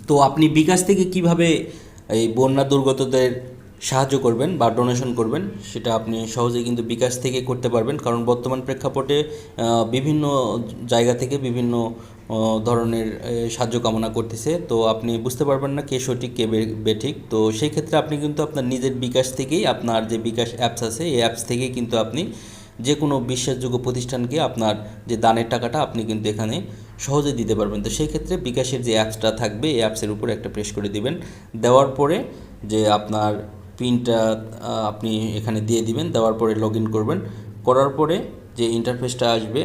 তো আপনি বিকাশ থেকে কিভাবে এই বন্যা দুর্গতদের সাহায্য করবেন বা ডোনেশন করবেন সেটা আপনি সহজেই কিন্তু বিকাশ থেকে করতে পারবেন, কারণ বর্তমান প্রেক্ষাপটে বিভিন্ন জায়গা থেকে বিভিন্ন ধরনের সাহায্য কামনা করতেছে। তো আপনি বুঝতে পারবেন না কে সঠিক কে বেঠিক। তো সেই ক্ষেত্রে আপনি কিন্তু আপনার নিজের বিকাশ থেকেই, আপনার যে বিকাশ অ্যাপস আছে এই অ্যাপস থেকেই কিন্তু আপনি যে কোনো বিশ্বাসযোগ্য প্রতিষ্ঠানকে আপনার যে দানের টাকাটা আপনি কিন্তু এখানে সহজে দিতে পারবেন। তো সেই ক্ষেত্রে বিকাশের যে অ্যাপসটা থাকবে এই অ্যাপসের উপরে একটা প্রেস করে দিবেন। দেওয়ার পরে যে আপনার পিনটা আপনি এখানে দিয়ে দিবেন। দেওয়ার পরে লগ ইন করবেন। করার পরে যে ইন্টারফেসটা আসবে,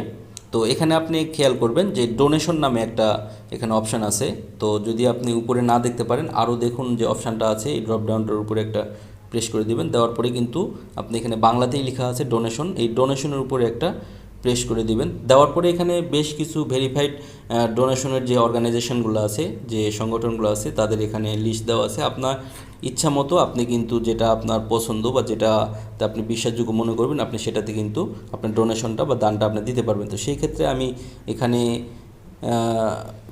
তো এখানে আপনি খেয়াল করবেন যে ডোনেশন নামে একটা এখানে অপশান আছে। তো যদি আপনি উপরে না দেখতে পারেন, আরও দেখুন যে অপশানটা আছে, এই ড্রপ ডাউনটার উপরে একটা প্রেস করে দিবেন। দেওয়ার পরে কিন্তু আপনি এখানে বাংলাতেই লেখা আছে ডোনেশন, এই ডোনেশনের উপরে একটা প্রেস করে দিবেন। দেওয়ার পরে এখানে বেশ কিছু ভেরিফাইড ডোনেশনের যে অর্গানাইজেশনগুলো আছে, যে সংগঠনগুলো আছে, তাদের এখানে লিস্ট দেওয়া আছে। আপনার ইচ্ছা মতো আপনি কিন্তু যেটা আপনার পছন্দ বা যেটাতে আপনি বিশ্বাসযোগ্য মনে করবেন আপনি সেটাতে কিন্তু আপনার ডোনেশনটা বা দানটা আপনি দিতে পারবেন। তো সেই ক্ষেত্রে আমি এখানে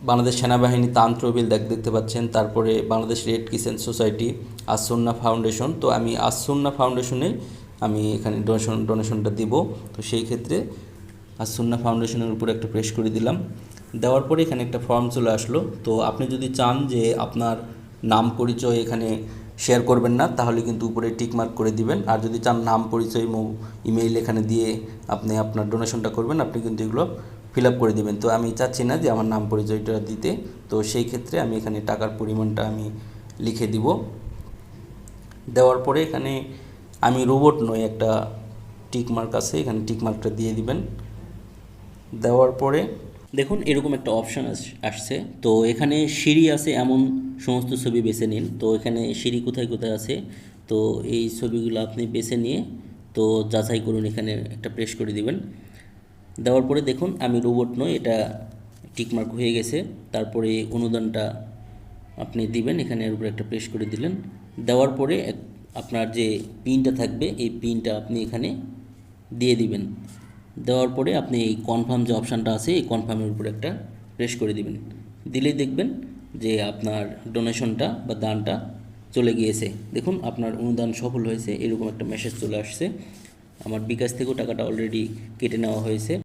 বাংলাদেশ সেনাবাহিনী ত্রাণ তহবিল দেখতে পাচ্ছেন, তারপরে Bangladesh red crescent society, As-Sunnah foundation. তো আমি আসুন্না ফাউন্ডেশনে আমি এখানে ডোনেশনটা দিব। তো সেই ক্ষেত্রে আসুন্না ফাউন্ডেশনের উপরে একটা প্রেস করে দিলাম। দেওয়ার পরে এখানে একটা ফর্ম চলে আসলো। তো আপনি যদি চান যে আপনার নাম পরিচয় এখানে শেয়ার করবেন না, তাহলে কিন্তু উপরে টিক মার্ক করে দিবেন। আর যদি চান নাম পরিচয় ইমেইল এখানে দিয়ে আপনি আপনার ডোনেশনটা করবেন, আপনি কিন্তু এগুলো ফিল আপ করে দিবেন। তো আমি চাচ্ছি না যে আমার নাম পরিচয়টা দিতে। তো সেই ক্ষেত্রে আমি এখানে টাকার পরিমাণটা আমি লিখে দিব। দেওয়ার পরে এখানে আমি রোবট নই একটা টিক মার্ক আছে, এখানে টিক মার্কটা দিয়ে দিবেন। দেওয়ার পরে দেখুন এরকম একটা অপশান আসছে। তো এখানে সিঁড়ি আছে এমন সমস্ত ছবি বেছে নিন। তো এখানে সিঁড়ি কোথায় কোথায় আছে, তো এই ছবিগুলো আপনি বেছে নিয়ে তো যাচাই করুন, এখানে একটা প্রেস করে দিবেন। দেওয়ার পরে দেখুন আমি রোবট নই, এটা টিকমার্ক হয়ে গেছে। তারপরে অনুদানটা আপনি দিবেন, এখানে এর উপরে একটা প্রেস করে দিলেন। দেওয়ার পরে আপনার যে পিনটা থাকবে এই পিনটা আপনি এখানে দিয়ে দিবেন। দেওয়ার পরে আপনি এই কনফার্ম যে অপশানটা আছে এই কনফার্মের উপরে একটা প্রেস করে দিবেন। দিলেই দেখবেন যে আপনার ডোনেশনটা বা দানটা চলে গিয়েছে। দেখুন আপনার অনুদান সফল হয়েছে, এরকম একটা মেসেজ চলে আসছে। আমার বিকাশ থেকেও টাকাটা অলরেডি কেটে নেওয়া হয়েছে।